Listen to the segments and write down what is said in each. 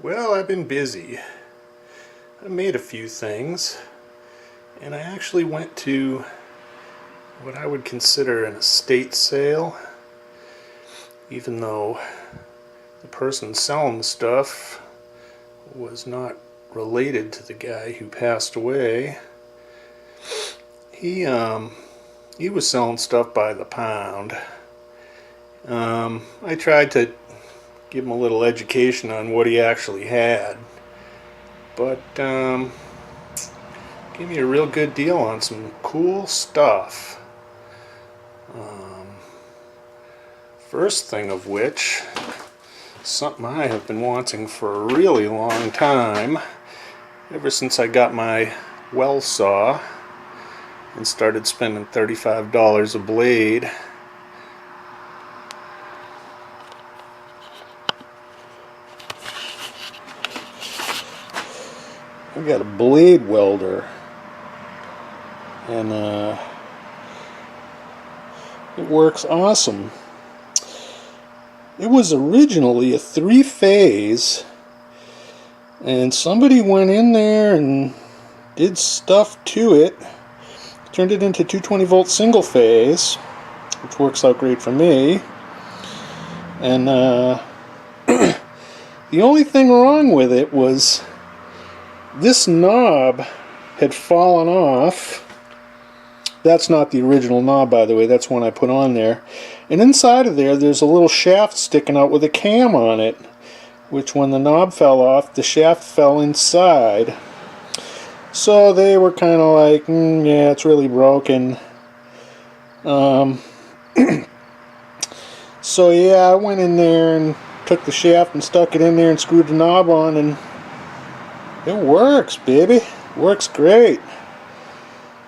Well, I've been busy. I made a few things, and I actually went to what I would consider an estate sale, even though the person selling the stuff was not related to the guy who passed away. He was selling stuff by the pound. I tried to give him a little education on what he actually had, but gave me a real good deal on some cool stuff. First thing of which, something I have been wanting for a really long time, ever since I got my well saw and started spending $35 a blade. I got a blade welder, and it works awesome. It was originally a 3-phase, and somebody went in there and did stuff to it, turned it into 220 volt single phase, which works out great for me. And the only thing wrong with it was this knob had fallen off. That's not the original knob, by the way. That's one I put on there. And inside of there, there's a little shaft sticking out with a cam on it, which when the knob fell off, the shaft fell inside. So they were kind of like, yeah, it's really broken. So yeah, I went in there and took the shaft and stuck it in there and screwed the knob on, and it works, baby. Works great.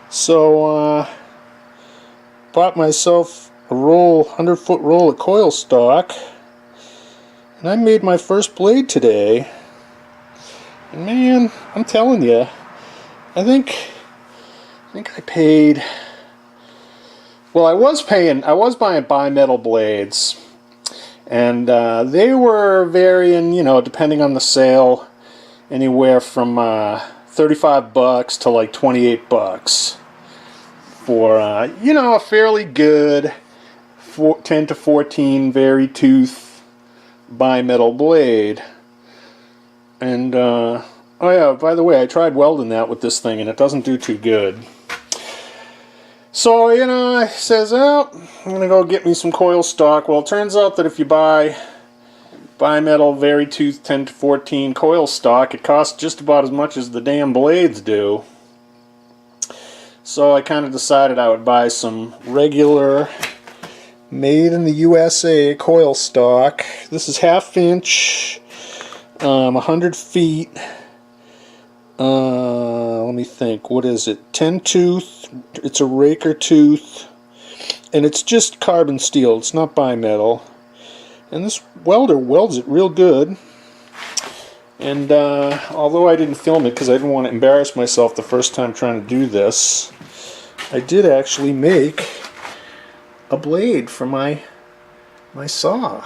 So, bought myself a 100-foot roll of coil stock, and I made my first blade today. And man, I'm telling you, I think I paid. Well, I was buying bimetal blades, and they were varying, depending on the sale, anywhere from $35 to like $28 for a fairly good 10 to 14 vari tooth bimetal blade. And oh yeah, by the way, I tried welding that with this thing and it doesn't do too good. So I says, oh, I'm gonna go get me some coil stock. Well, it turns out that if you buy bimetal vari tooth 10 to 14 coil stock, it costs just about as much as the damn blades do. So I kind of decided I would buy some regular made in the USA coil stock. This is 1/2 inch, 100 feet. Let me think, what is it? 10 tooth. It's a raker tooth, and it's just carbon steel. It's not bimetal. And this welder welds it real good. And although I didn't film it because I didn't want to embarrass myself the first time trying to do this, I did actually make a blade for my saw.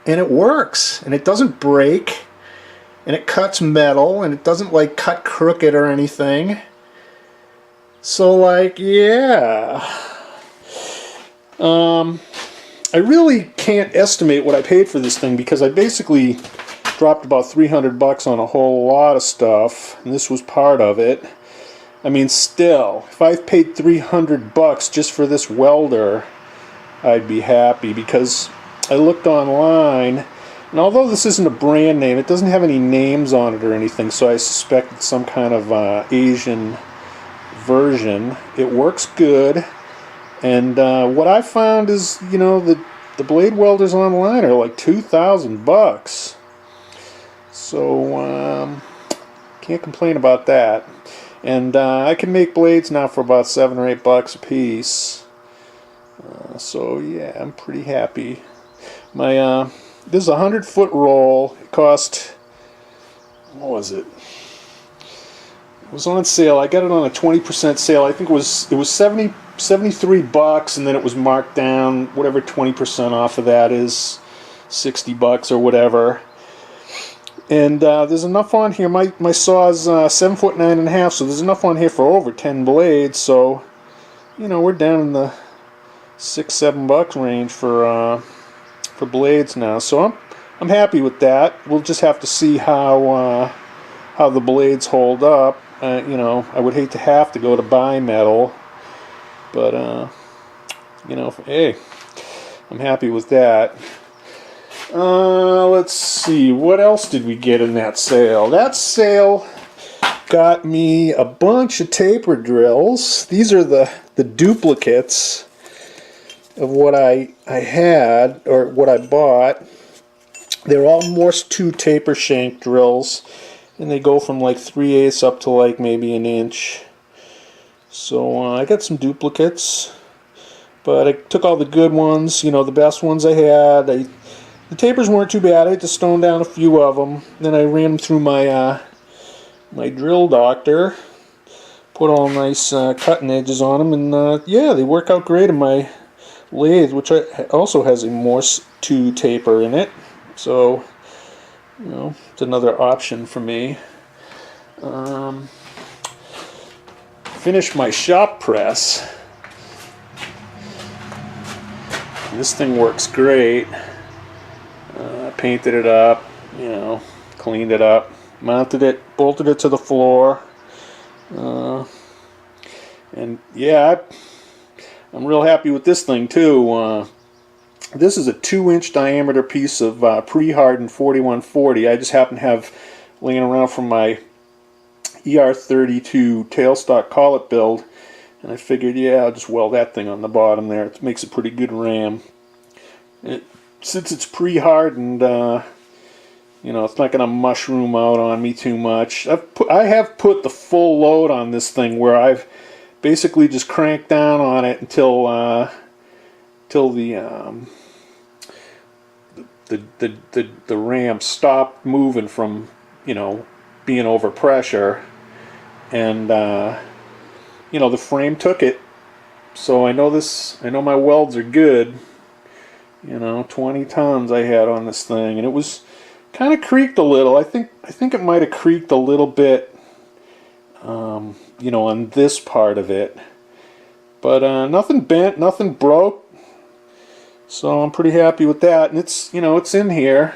And it works. And it doesn't break. And it cuts metal. And it doesn't like cut crooked or anything. So like, yeah. I really can't estimate what I paid for this thing because I basically dropped about $300 on a whole lot of stuff, and this was part of it. I mean, still, if I paid $300 just for this welder, I'd be happy, because I looked online, and although this isn't a brand name, it doesn't have any names on it or anything, so I suspect it's some kind of Asian version. It works good. And what I found is, the blade welders online are like $2,000. So, can't complain about that. And I can make blades now for about $7 or $8 a piece. So yeah, I'm pretty happy. This is a 100-foot roll. It cost, what was it? It was on sale. I got it on a 20% sale. I think it was $73, and then it was marked down, whatever 20% off of that is, $60 or whatever. And there's enough on here. My saw's 7 foot 9.5, so there's enough on here for over 10 blades. So, you know, we're down in the $6-7 range for blades now. So I'm happy with that. We'll just have to see how the blades hold up. You know, I would hate to have to go to bimetal, but you know, hey, I'm happy with that. Let's see, what else did we get in that sale? That sale got me a bunch of taper drills. These are the duplicates of what I had, or what I bought. They're all Morse 2 taper shank drills, and they go from like 3/8 up to like maybe 1 inch. So I got some duplicates, but I took all the good ones, you know, the best ones I had. The tapers weren't too bad. I had to stone down a few of them. Then I ran them through my my drill doctor, put all nice cutting edges on them, and yeah, they work out great in my lathe, which also has a Morse 2 taper in it. So, you know, it's another option for me. Finished my shop press. This thing works great. Painted it up, you know, cleaned it up, mounted it, bolted it to the floor, and yeah, I'm real happy with this thing too. This is a 2-inch diameter piece of pre-hardened 4140. I just happen to have laying around from my ER32 tailstock collet build, and I figured, yeah, I'll just weld that thing on the bottom there. It makes a pretty good ram. Since it's pre-hardened, you know, it's not going to mushroom out on me too much. I have put the full load on this thing, where I've basically just cranked down on it until the ram stopped moving from, you know, being over pressure, and you know, the frame took it. So I know my welds are good. You know, 20 tons I had on this thing, and it was kind of creaked a little. I think it might have creaked a little bit, you know, on this part of it, but nothing bent, nothing broke. So I'm pretty happy with that, and it's, you know, it's in here.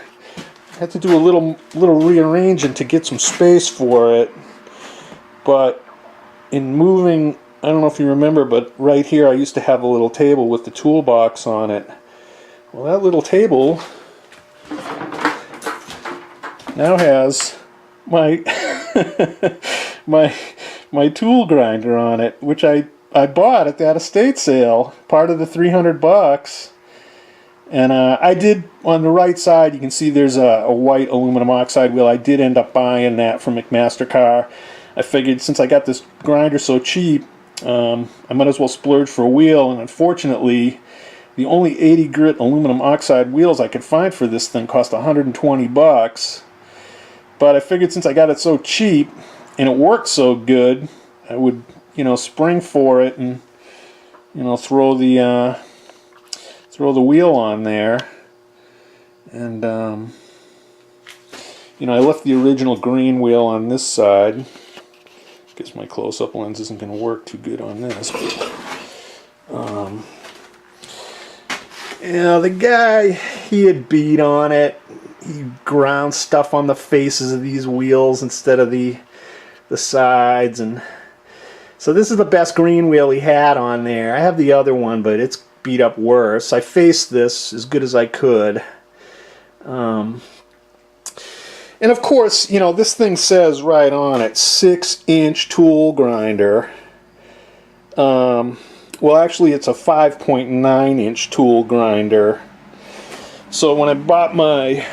I had to do a little rearranging to get some space for it, but in moving, I don't know if you remember, but right here I used to have a little table with the toolbox on it. Well, that little table now has my my tool grinder on it, which I bought at that estate sale, part of the $300. And I did, on the right side, you can see there's a white aluminum oxide wheel. I did end up buying that from McMaster-Carr. I figured since I got this grinder so cheap, I might as well splurge for a wheel, and unfortunately, the only 80 grit aluminum oxide wheels I could find for this thing cost $120. But I figured since I got it so cheap and it worked so good, I would, you know, spring for it and, you know, throw the wheel on there. And you know, I left the original green wheel on this side. Guess my close-up lens isn't going to work too good on this. But, you know, the guy, he had beat on it. He ground stuff on the faces of these wheels instead of the sides, and so this is the best green wheel he had on there. I have the other one, but it's beat up worse. I faced this as good as I could. And of course, you know, this thing says right on it, 6-inch tool grinder. Well, actually, it's a 5.9-inch tool grinder. So when I bought my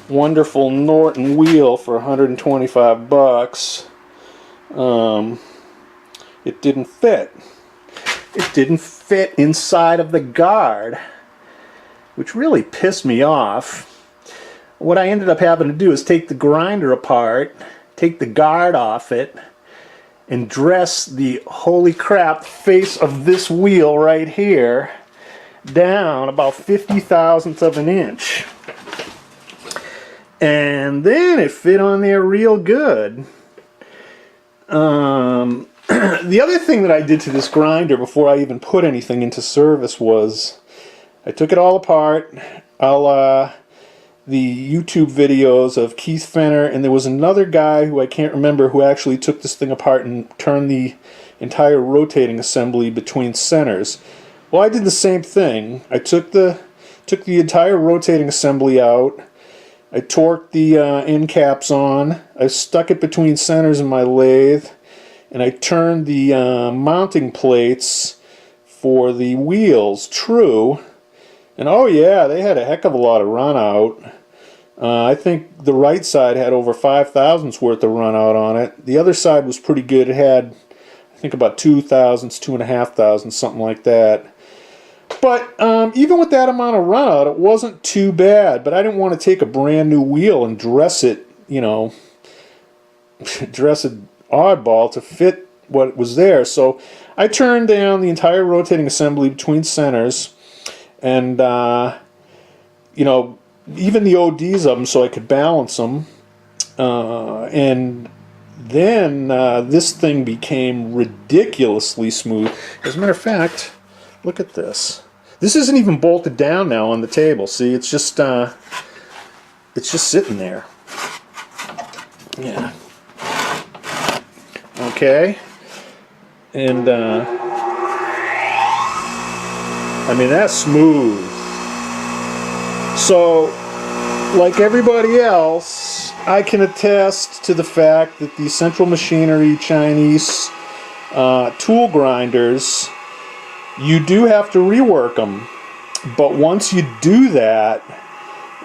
wonderful Norton wheel for $125, it didn't fit. It didn't fit inside of the guard, which really pissed me off. What I ended up having to do is take the grinder apart, take the guard off it, and dress the, holy crap, face of this wheel right here down about 50 thousandths of an inch. And then it fit on there real good. The other thing that I did to this grinder before I even put anything into service was I took it all apart, a la the YouTube videos of Keith Fenner, and there was another guy who I can't remember who actually took this thing apart and turned the entire rotating assembly between centers. Well, I did the same thing. I took the entire rotating assembly out. I torqued the end caps on. I stuck it between centers in my lathe, and I turned the mounting plates for the wheels true. And oh yeah, they had a heck of a lot of run out. I think the right side had over 5,000s worth of run out on it. The other side was pretty good. It had, I think, about 2,000s, 2,500s, something like that. But even with that amount of run out, it wasn't too bad. But I didn't want to take a brand new wheel and dress it, you know, dress it oddball to fit what was there. So I turned down the entire rotating assembly between centers, and you know, even the ODs of them so I could balance them. And then this thing became ridiculously smooth. As a matter of fact, look at this. This isn't even bolted down now on the table. See, it's just sitting there. Yeah. Okay. And I mean, that's smooth. So, like everybody else, I can attest to the fact that the Central Machinery Chinese tool grinders, you do have to rework them. But once you do that,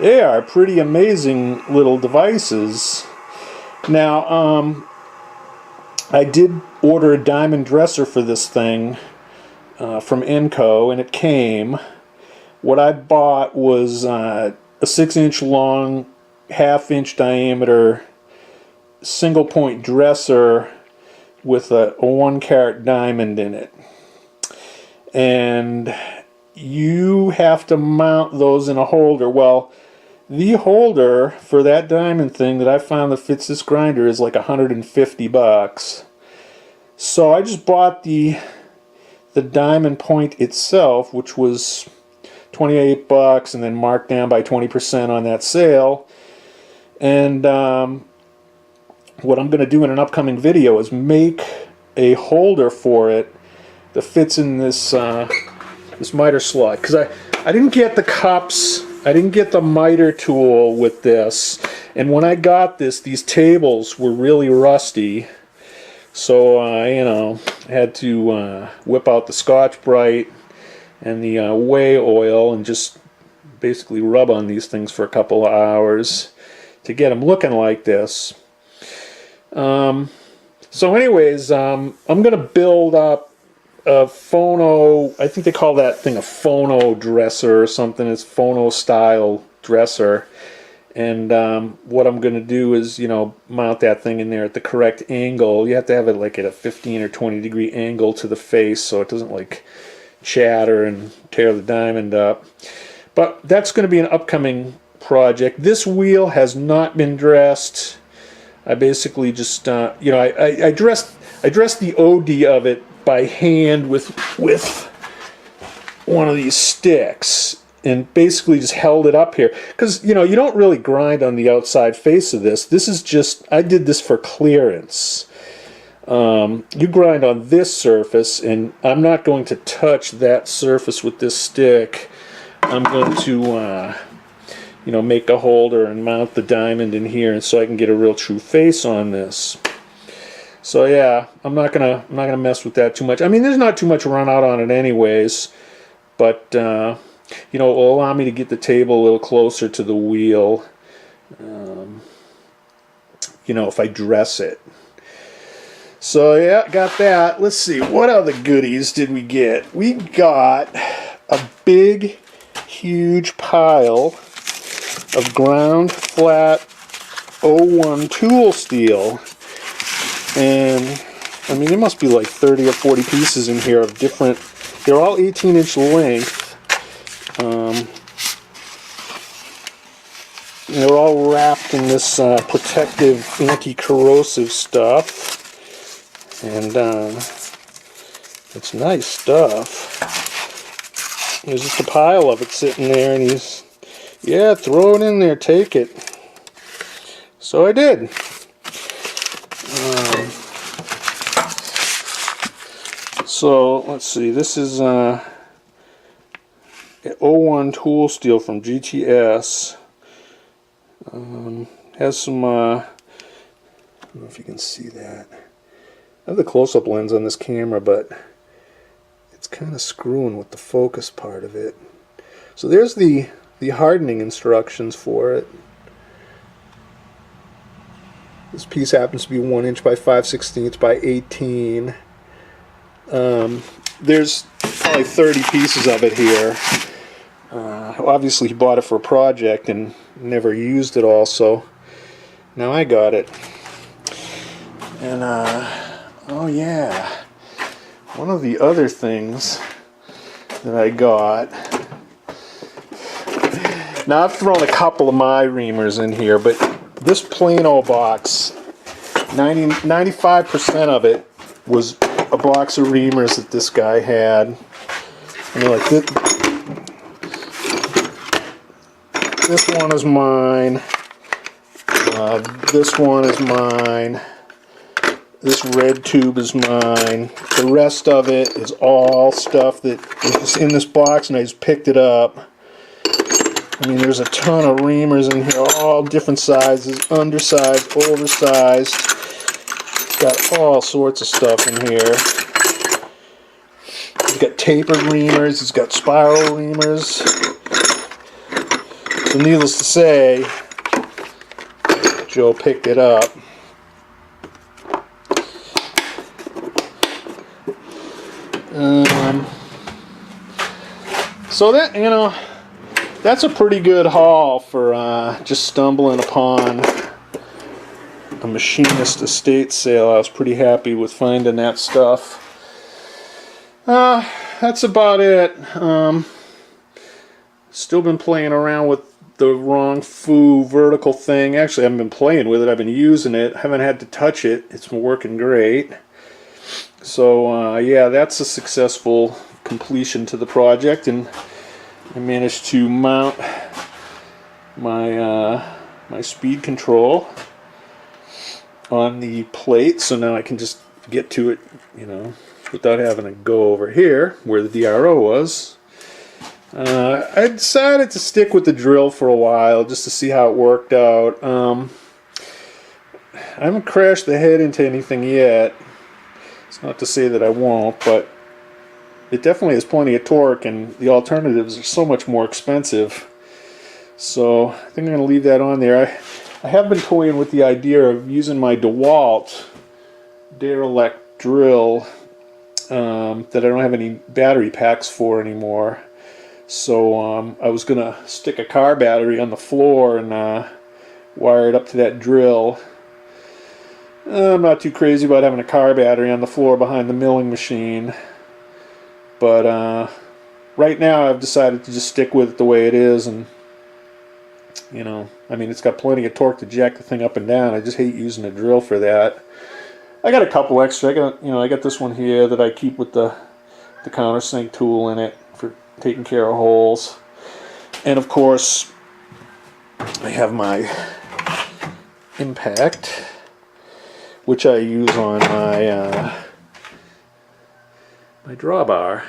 they are pretty amazing little devices. Now, I did order a diamond dresser for this thing from Enco, and it came. What I bought was a 6-inch long, 1/2-inch diameter single point dresser with a 1-carat diamond in it. And you have to mount those in a holder. Well, the holder for that diamond thing that I found that fits this grinder is like $150. So I just bought the diamond point itself, which was $28, and then marked down by 20% on that sale. And what I'm going to do in an upcoming video is make a holder for it that fits in this this miter slot, because I didn't get the cups, I didn't get the miter tool with this, and when I got this, these tables were really rusty. So you know, I had to whip out the Scotch-Brite and the whey oil and just basically rub on these things for a couple of hours to get them looking like this. So anyways, I'm going to build up a phono, I think they call that thing a phono dresser or something. It's phono style dresser. And what I'm going to do is, you know, mount that thing in there at the correct angle. You have to have it like at a 15 or 20 degree angle to the face so it doesn't like chatter and tear the diamond up. But that's going to be an upcoming project. This wheel has not been dressed. I basically just, you know, I dressed the OD of it by hand with one of these sticks, and basically just held it up here, because you know, you don't really grind on the outside face of this. This is just, I did this for clearance. You grind on this surface, and I'm not going to touch that surface with this stick. I'm going to you know, make a holder and mount the diamond in here, and so I can get a real true face on this. So yeah, I'm not gonna mess with that too much. I mean, there's not too much run out on it anyways, but you know, it will allow me to get the table a little closer to the wheel, you know, if I dress it. So yeah, got that. Let's see, what other goodies did we get? We got a big, huge pile of ground flat 01 tool steel. And I mean, there must be like 30 or 40 pieces in here of different, they're all 18-inch length. they're all wrapped in this protective anti-corrosive stuff, and it's nice stuff. There's just a pile of it sitting there, and he's, yeah, throw it in there, take it. So I did. So let's see, this is an 01 tool steel from GTS. Has some, I don't know if you can see that. I have the close-up lens on this camera, but it's kind of screwing with the focus part of it. So there's the hardening instructions for it. This piece happens to be 1 inch by 5/16 by 18. There's probably 30 pieces of it here. Obviously he bought it for a project and never used it all, so now I got it. And oh yeah, one of the other things that I got, now I've thrown a couple of my reamers in here, but this plain old box, 95% of it was a box of reamers that this guy had. And they're like, this one is mine, this one is mine, this red tube is mine. The rest of it is all stuff that is in this box, and I just picked it up. I mean, there's a ton of reamers in here, all different sizes, undersized, oversized. It's got all sorts of stuff in here. It's got tapered reamers, it's got spiral reamers. So needless to say, Joe picked it up. So that, you know, that's a pretty good haul for just stumbling upon a Machinist estate sale. I was pretty happy with finding that stuff. That's about it. Still been playing around with the wrong foo vertical thing. Actually, I haven't been playing with it. I've been using it. Haven't had to touch it. It's been working great. So yeah, that's a successful completion to the project, and I managed to mount my my speed control on the plate, so now I can just get to it, you know, without having to go over here where the DRO was. I decided to stick with the drill for a while just to see how it worked out. I haven't crashed the head into anything yet. It's not to say that I won't, but it definitely has plenty of torque, and the alternatives are so much more expensive. So I think I'm going to leave that on there. I have been toying with the idea of using my DeWalt derelict drill that I don't have any battery packs for anymore. So I was going to stick a car battery on the floor and wire it up to that drill. I'm not too crazy about having a car battery on the floor behind the milling machine, but right now I've decided to just stick with it the way it is, and you know, I mean, it's got plenty of torque to jack the thing up and down. I just hate using a drill for that. I got a couple extra. I got this one here that I keep with the countersink tool in it for taking care of holes, and of course I have my impact, which I use on my my drawbar.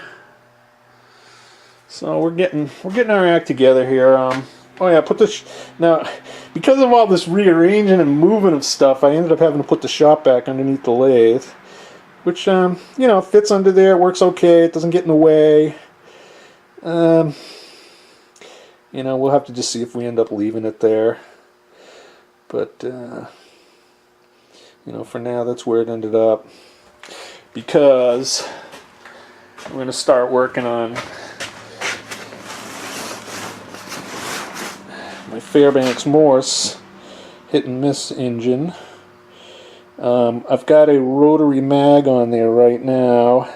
So we're getting our act together here. Oh yeah, put this now, because of all this rearranging and moving of stuff, I ended up having to put the shop back underneath the lathe, which you know, fits under there. It works okay. It doesn't get in the way. You know, we'll have to just see if we end up leaving it there. But you know, for now, that's where it ended up, because I'm going to start working on my Fairbanks Morse hit and miss engine. I've got a rotary mag on there right now,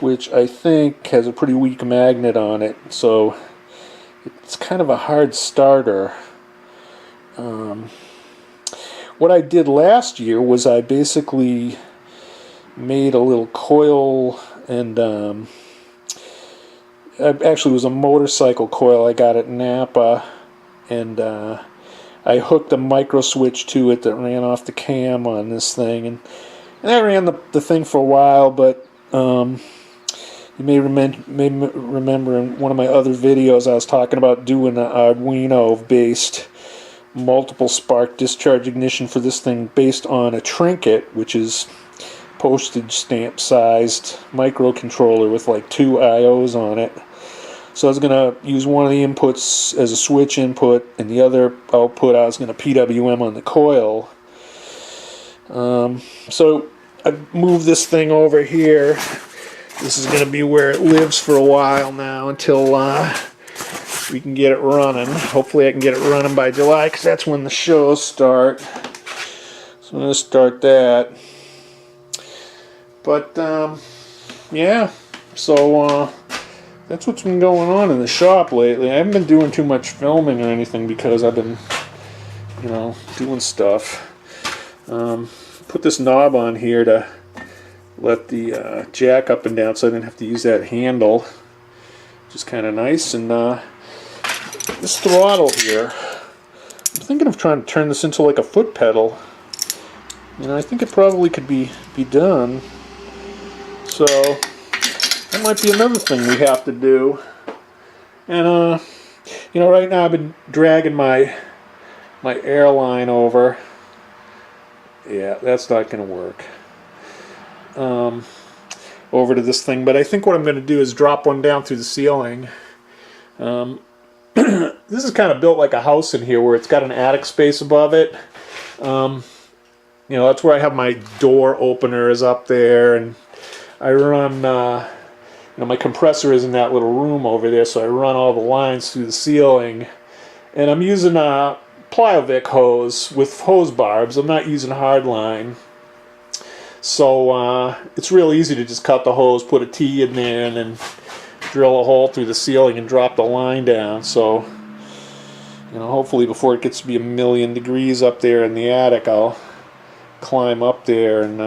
which I think has a pretty weak magnet on it, so it's kind of a hard starter. What I did last year was I basically made a little coil, and it actually was a motorcycle coil I got at Napa, and I hooked a micro switch to it that ran off the cam on this thing, and I ran the thing for a while, but you may remember in one of my other videos I was talking about doing an Arduino-based multiple spark discharge ignition for this thing based on a trinket, which is postage stamp sized microcontroller with like 2 IOs on it. So I was going to use one of the inputs as a switch input, and the other output I was going to PWM on the coil. So I moved this thing over here. This is going to be where it lives for a while now until we can get it running. Hopefully I can get it running by July, because that's when the shows start. So I'm going to start that. But yeah, so that's what's been going on in the shop lately. I haven't been doing too much filming or anything because I've been, doing stuff. Put this knob on here to let the jack up and down so I didn't have to use that handle, which is kind of nice. And this throttle here, I'm thinking of trying to turn this into like a foot pedal. I think it probably could be done. So that might be another thing we have to do. And right now I've been dragging my airline over. Yeah, that's not going to work. Over to this thing, but I think what I'm going to do is drop one down through the ceiling. This is kind of built like a house in here, where it's got an attic space above it. That's where I have my door opener is up there, and I run, my compressor is in that little room over there, so I run all the lines through the ceiling, and I'm using a Plyovic hose with hose barbs. I'm not using hardline. So it's real easy to just cut the hose, put a T in there, and then drill a hole through the ceiling and drop the line down. So, hopefully before it gets to be 1,000,000 degrees up there in the attic, I'll climb up there and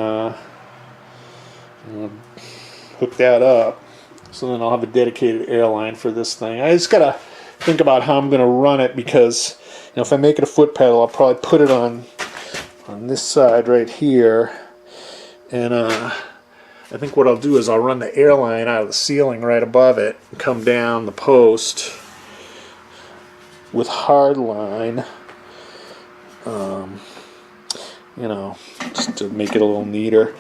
hook that up. So then I'll have a dedicated airline for this thing. I just gotta think about how I'm gonna run it, because if I make it a foot pedal, I'll probably put it on this side right here. And I think what I'll do is I'll run the airline out of the ceiling right above it and come down the post with hardline, just to make it a little neater.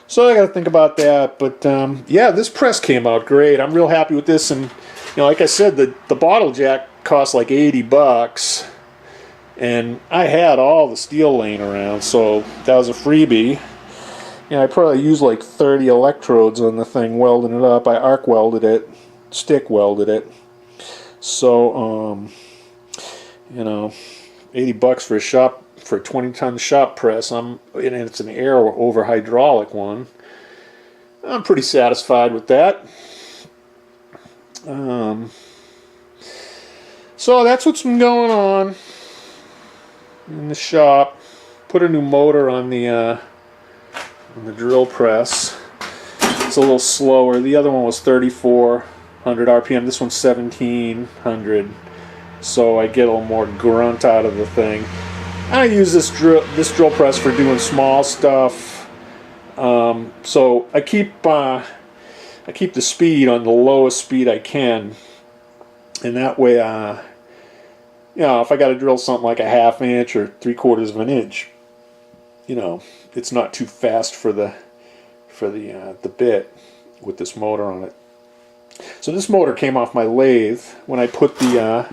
So I got to think about that. But yeah, this press came out great. I'm real happy with this. And like I said, the bottle jack cost like $80, and I had all the steel laying around, so that was a freebie. I probably used like 30 electrodes on the thing, welding it up. I arc welded it, stick welded it. So, $80 for a 20-ton shop press. And it's an air over hydraulic one. I'm pretty satisfied with that. So that's what's been going on in the shop. Put a new motor on the drill press. It's a little slower. The other one was 3,400 RPM. This one's 1,700. So I get a little more grunt out of the thing. I use this drill press for doing small stuff. So I keep the speed on the lowest speed I can, and that way, if I got to drill something like a 1/2 inch or 3/4 of an inch, it's not too fast for the bit with this motor on it. So this motor came off my lathe. When I put the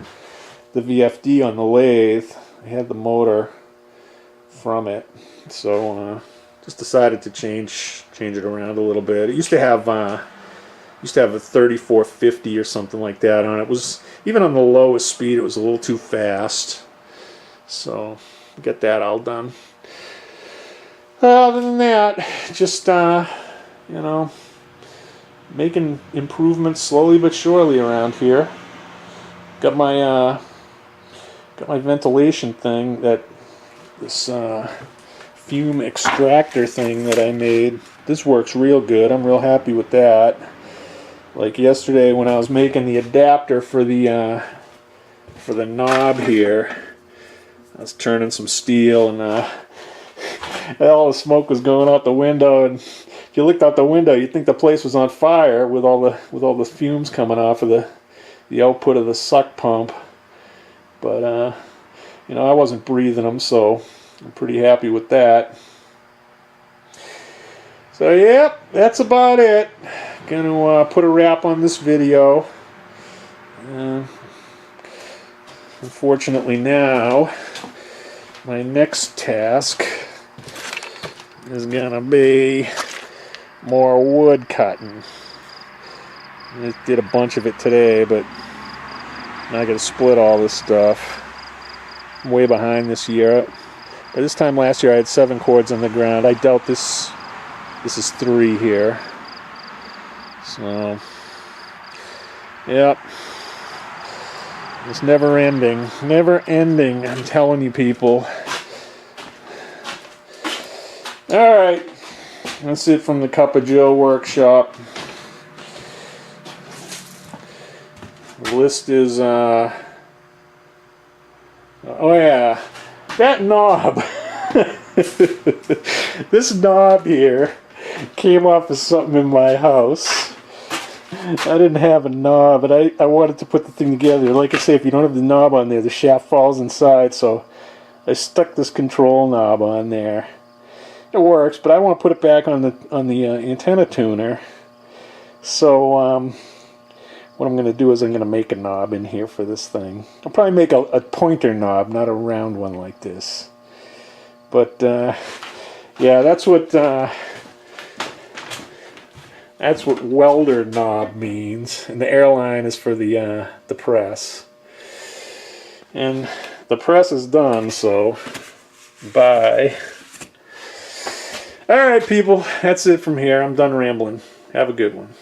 VFD on the lathe, I had the motor from it. So just decided to change it around a little bit. It used to have a 3450 or something like that on it. It was, even on the lowest speed, it was a little too fast. So get that all done. Other than that, just making improvements slowly but surely around here. Got my Got my ventilation thing, this fume extractor thing that I made. This works real good. I'm real happy with that. Like yesterday when I was making the adapter for the knob here, I was turning some steel and all the smoke was going out the window, and if you looked out the window you'd think the place was on fire with all the fumes coming off of the output of the suck pump. But you know, I wasn't breathing them, so I'm pretty happy with that. So yep, that's about it. Gonna put a wrap on this video. Unfortunately now, my next task is gonna be more wood cutting. I did a bunch of it today, but now I gotta split all this stuff. I'm way behind this year. By this time last year I had 7 cords on the ground. I doubt this is 3 here. So, yep. It's never ending. Never ending, I'm telling you people. Alright. That's it from the Cup of Joe workshop. The list is, oh yeah, that knob. This knob here came off of something in my house. I didn't have a knob, but I wanted to put the thing together. Like I say, if you don't have the knob on there, the shaft falls inside, so I stuck this control knob on there. It works, but I want to put it back on the antenna tuner. So what I'm going to do is I'm going to make a knob in here for this thing. I'll probably make a pointer knob, not a round one like this. But yeah, that's what welder knob means, and the airline is for the press. And the press is done, so bye. All right, people, that's it from here. I'm done rambling. Have a good one.